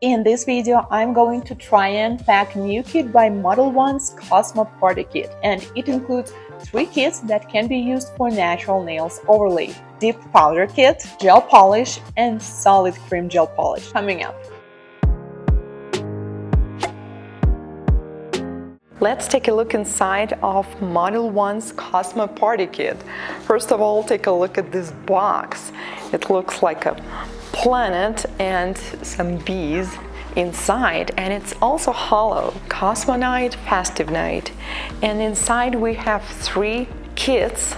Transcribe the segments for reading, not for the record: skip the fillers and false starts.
In this video, I'm going to try and pack new kit by Modelones Cosmo Party Kit, and it includes 3 kits that can be used for natural nails overlay: deep powder kit, gel polish, and solid cream gel polish coming up. Let's take a look inside of Modelones Cosmo Party Kit. First of all, take a look at this box. It looks like a planet and some bees inside, and it's also hollow. Cosmo Night, Festive Night, and inside we have 3 kits,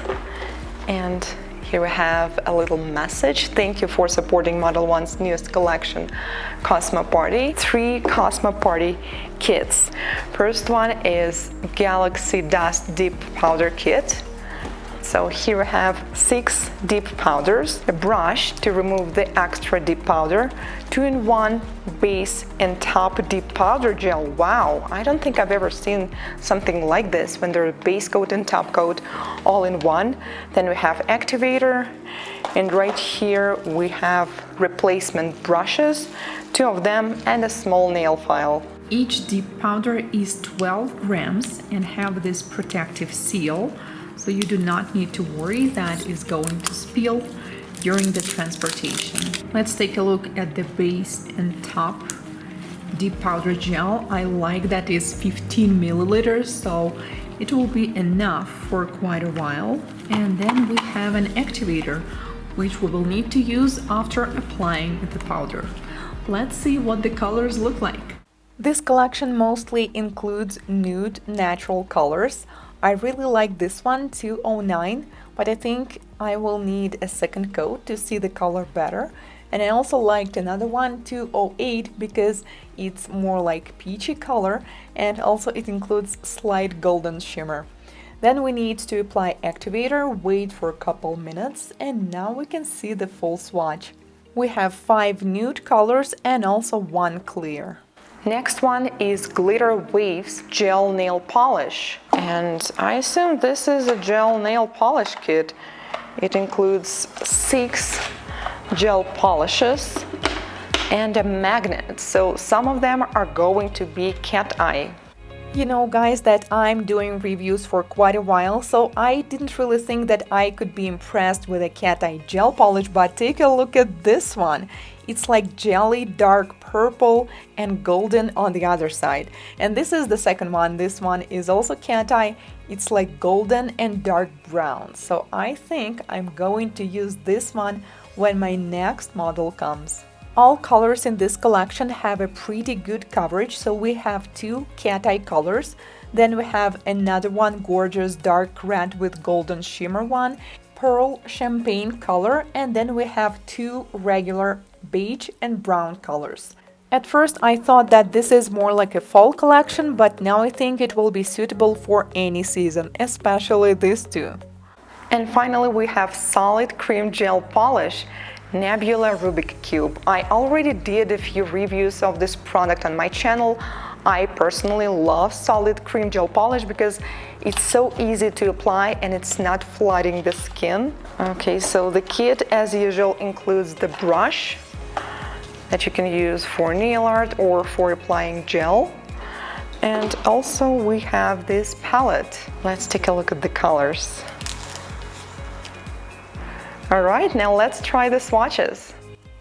and here we have a little message: thank you for supporting Modelones' newest collection, Cosmo Party. 3 Cosmo Party kits. First one is Galaxy Dust Deep Powder Kit. So here we have 6 deep powders, a brush to remove the extra deep powder, 2-in-1 base and top deep powder gel. Wow, I don't think I've ever seen something like this when there's base coat and top coat all in one. Then we have activator, and right here we have replacement brushes, 2 of them, and a small nail file. Each deep powder is 12 grams and have this protective seal, so you do not need to worry that it's going to spill during the transportation. Let's take a look at the base and top deep powder gel. I like that it's 15 milliliters, so it will be enough for quite a while. And then we have an activator, which we will need to use after applying the powder. Let's see what the colors look like. This collection mostly includes nude natural colors. I really like this one, 209, but I think I will need a second coat to see the color better. And I also liked another one, 208, because it's more like peachy color, and also it includes slight golden shimmer. Then we need to apply activator, wait for a couple minutes, and now we can see the full swatch. We have 5 nude colors and also 1 clear. Next one is Glitter Waves Gel Nail Polish, and I assume this is a gel nail polish kit. It includes 6 gel polishes and a magnet, so some of them are going to be cat eye. You know, guys, that I'm doing reviews for quite a while, so I didn't really think that I could be impressed with a cat eye gel polish, but take a look at this one. It's like jelly, dark purple and golden on the other side. And this is the second one. This one is also cat eye. It's like golden and dark brown. So I think I'm going to use this one when my next model comes. All colors in this collection have a pretty good coverage. So we have 2 cat eye colors. Then we have another one, gorgeous dark red with golden shimmer one, pearl champagne color, and then we have 2 regular beige and brown colors. At first I thought that this is more like a fall collection, but now I think it will be suitable for any season, especially these 2. And finally we have Solid Cream Gel Polish Nebula Rubik Cube. I already did a few reviews of this product on my channel. I personally love solid cream gel polish because it's so easy to apply and it's not flooding the skin. Okay, so the kit as usual includes the brush that you can use for nail art or for applying gel. And also we have this palette. Let's take a look at the colors. Alright, now let's try the swatches.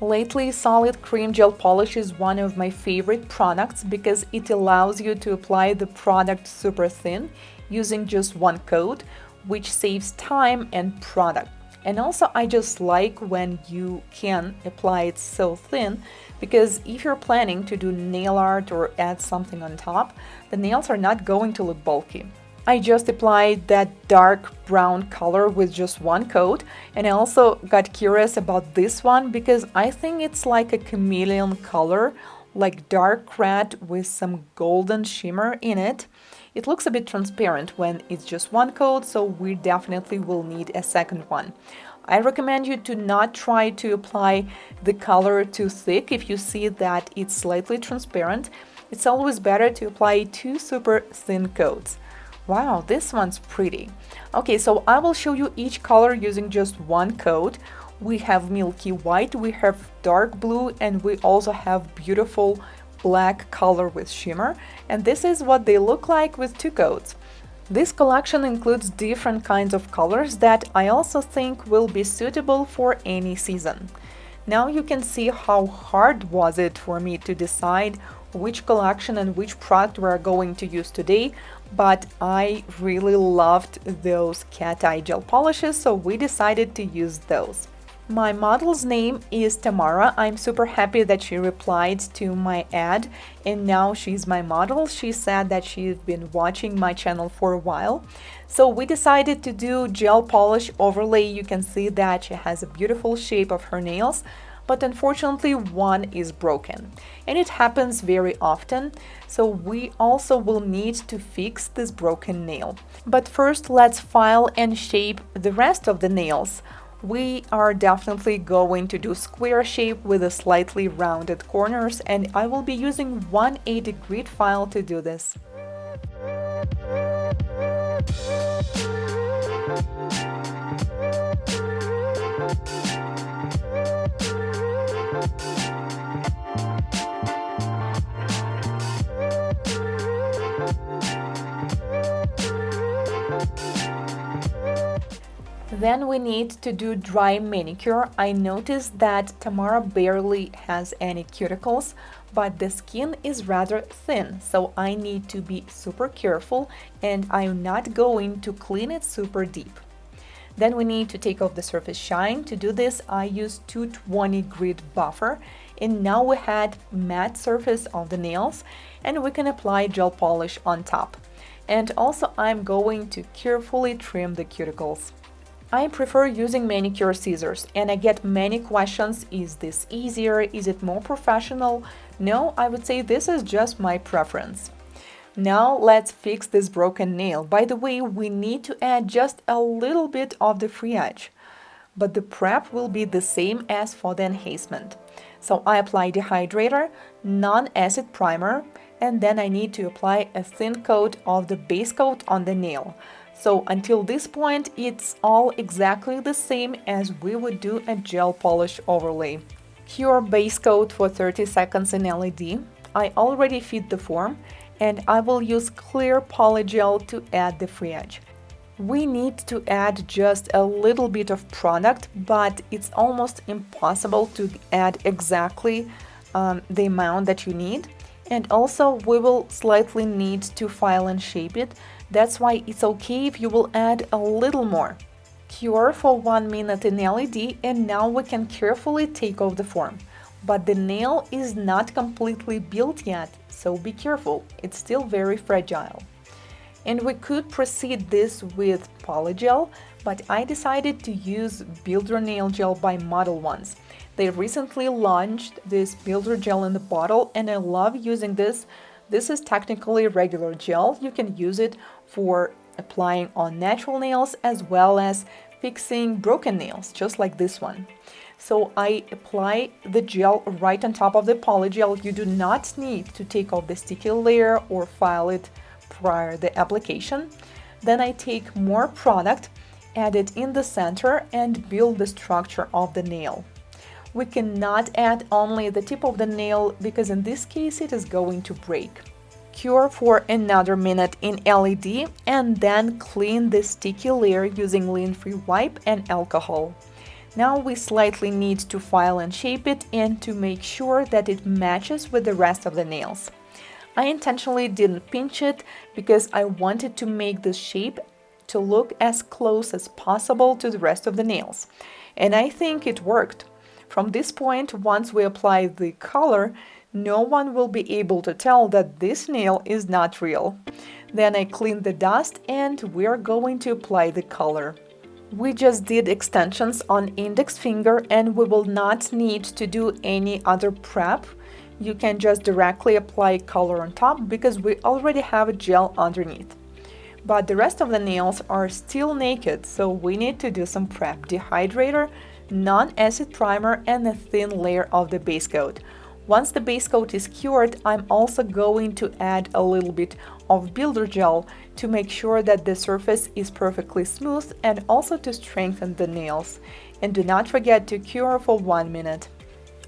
Lately, solid cream gel polish is one of my favorite products because it allows you to apply the product super thin using just 1 coat, which saves time and product. And also I just like when you can apply it so thin, because if you're planning to do nail art or add something on top, the nails are not going to look bulky. I just applied that dark brown color with just 1 coat, and I also got curious about this one because I think it's like a chameleon color, like dark red with some golden shimmer in it. It looks a bit transparent when it's just 1 coat, so we definitely will need a second one. I recommend you to not try to apply the color too thick. If you see that it's slightly transparent, it's always better to apply 2 super thin coats. Wow, this one's pretty. Okay, so I will show you each color using just 1 coat. We have milky white, we have dark blue, and we also have beautiful black color with shimmer. And this is what they look like with 2 coats. This collection includes different kinds of colors that I also think will be suitable for any season. Now you can see how hard was it for me to decide which collection and which product we're going to use today, but I really loved those cat eye gel polishes, so we decided to use those. My model's name is Tamara. I'm super happy that she replied to my ad and now she's my model. She said that she's been watching my channel for a while. So we decided to do gel polish overlay. You can see that she has a beautiful shape of her nails, but unfortunately one is broken. And it happens very often, so we also will need to fix this broken nail. But first let's file and shape the rest of the nails. We are definitely going to do square shape with a slightly rounded corners, and I will be using 180 grit file to do this. Then we need to do dry manicure. I noticed that Tamara barely has any cuticles, but the skin is rather thin, so I need to be super careful and I'm not going to clean it super deep. Then we need to take off the surface shine. To do this, I use 220 grit buffer, and now we had matte surface of the nails and we can apply gel polish on top. And also I'm going to carefully trim the cuticles. I prefer using manicure scissors, and I get many questions: is this easier? Is it more professional? No, I would say this is just my preference. Now let's fix this broken nail. By the way, we need to add just a little bit of the free edge, but the prep will be the same as for the enhancement. So I apply dehydrator, non-acid primer, and then I need to apply a thin coat of the base coat on the nail. So until this point, it's all exactly the same as we would do a gel polish overlay. Cure base coat for 30 seconds in LED. I already fit the form, and I will use clear polygel to add the free edge. We need to add just a little bit of product, but it's almost impossible to add exactly the amount that you need. And also we will slightly need to file and shape it. That's why it's okay if you will add a little more. Cure for 1 minute in LED, and now we can carefully take off the form. But the nail is not completely built yet, so be careful, it's still very fragile. And we could proceed this with polygel, but I decided to use Builder Nail Gel by Modelones. They recently launched this Builder Gel in the bottle, and I love using this. This is technically regular gel. You can use it for applying on natural nails as well as fixing broken nails, just like this one. So I apply the gel right on top of the polygel. You do not need to take off the sticky layer or file it prior to the application. Then I take more product, add it in the center, and build the structure of the nail. We cannot add only the tip of the nail because in this case it is going to break. Cure for another minute in LED and then clean the sticky layer using lint-free wipe and alcohol. Now we slightly need to file and shape it and to make sure that it matches with the rest of the nails. I intentionally didn't pinch it because I wanted to make the shape to look as close as possible to the rest of the nails. And I think it worked. From this point, once we apply the color, no one will be able to tell that this nail is not real. Then I clean the dust and we're going to apply the color. We just did extensions on index finger and we will not need to do any other prep. You can just directly apply color on top because we already have a gel underneath. But the rest of the nails are still naked, so we need to do some prep. Dehydrator, non-acid primer, and a thin layer of the base coat. Once the base coat is cured, I'm also going to add a little bit of builder gel to make sure that the surface is perfectly smooth and also to strengthen the nails. and do not forget to cure for 1 minute.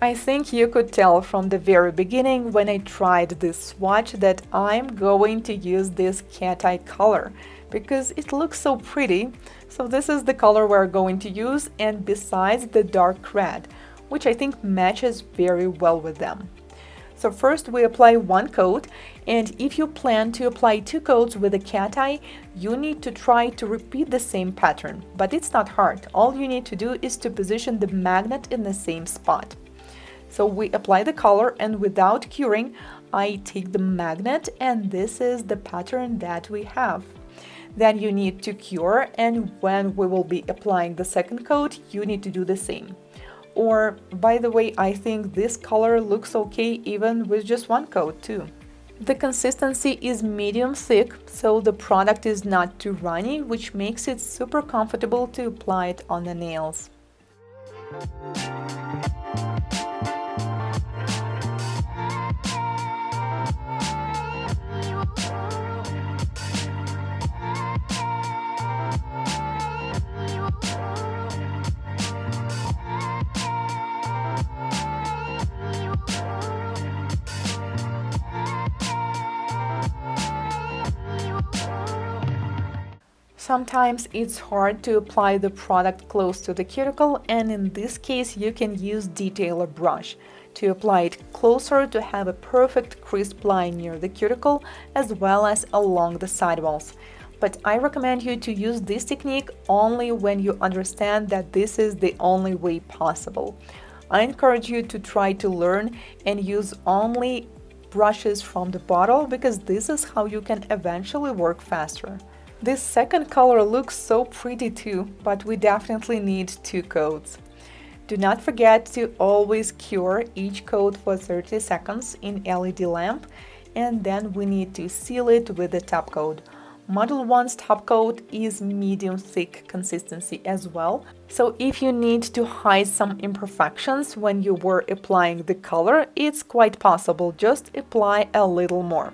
I think you could tell from the very beginning when I tried this swatch that I'm going to use this cat eye color because it looks so pretty. So this is the color we're going to use, and besides the dark red, which I think matches very well with them. So first we apply 1 coat, and if you plan to apply 2 coats with a cat eye, you need to try to repeat the same pattern, but it's not hard. All you need to do is to position the magnet in the same spot. So we apply the color, and without curing, I take the magnet, and this is the pattern that we have. Then you need to cure, and when we will be applying the second coat, you need to do the same. Or, by the way, I think this color looks okay even with just 1 coat too. The consistency is medium thick, so the product is not too runny, which makes it super comfortable to apply it on the nails. Sometimes it's hard to apply the product close to the cuticle, and in this case you can use detailer brush to apply it closer to have a perfect crisp line near the cuticle as well as along the sidewalls. But I recommend you to use this technique only when you understand that this is the only way possible. I encourage you to try to learn and use only brushes from the bottle, because this is how you can eventually work faster. This second color looks so pretty too, but we definitely need 2 coats. Do not forget to always cure each coat for 30 seconds in LED lamp, and then we need to seal it with the top coat. Modelones top coat is medium thick consistency as well, so if you need to hide some imperfections when you were applying the color, it's quite possible. Just apply a little more.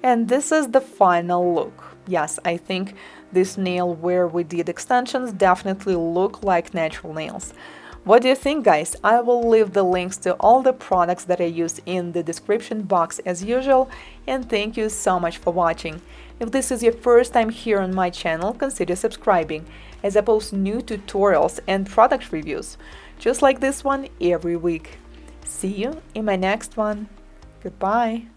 And this is the final look. Yes, I think this nail where we did extensions definitely look like natural nails. What do you think, guys? I will leave the links to all the products that I use in the description box as usual, and thank you so much for watching. If this is your first time here on my channel, consider subscribing, as I post new tutorials and product reviews, just like this one every week. See you in my next one. Goodbye!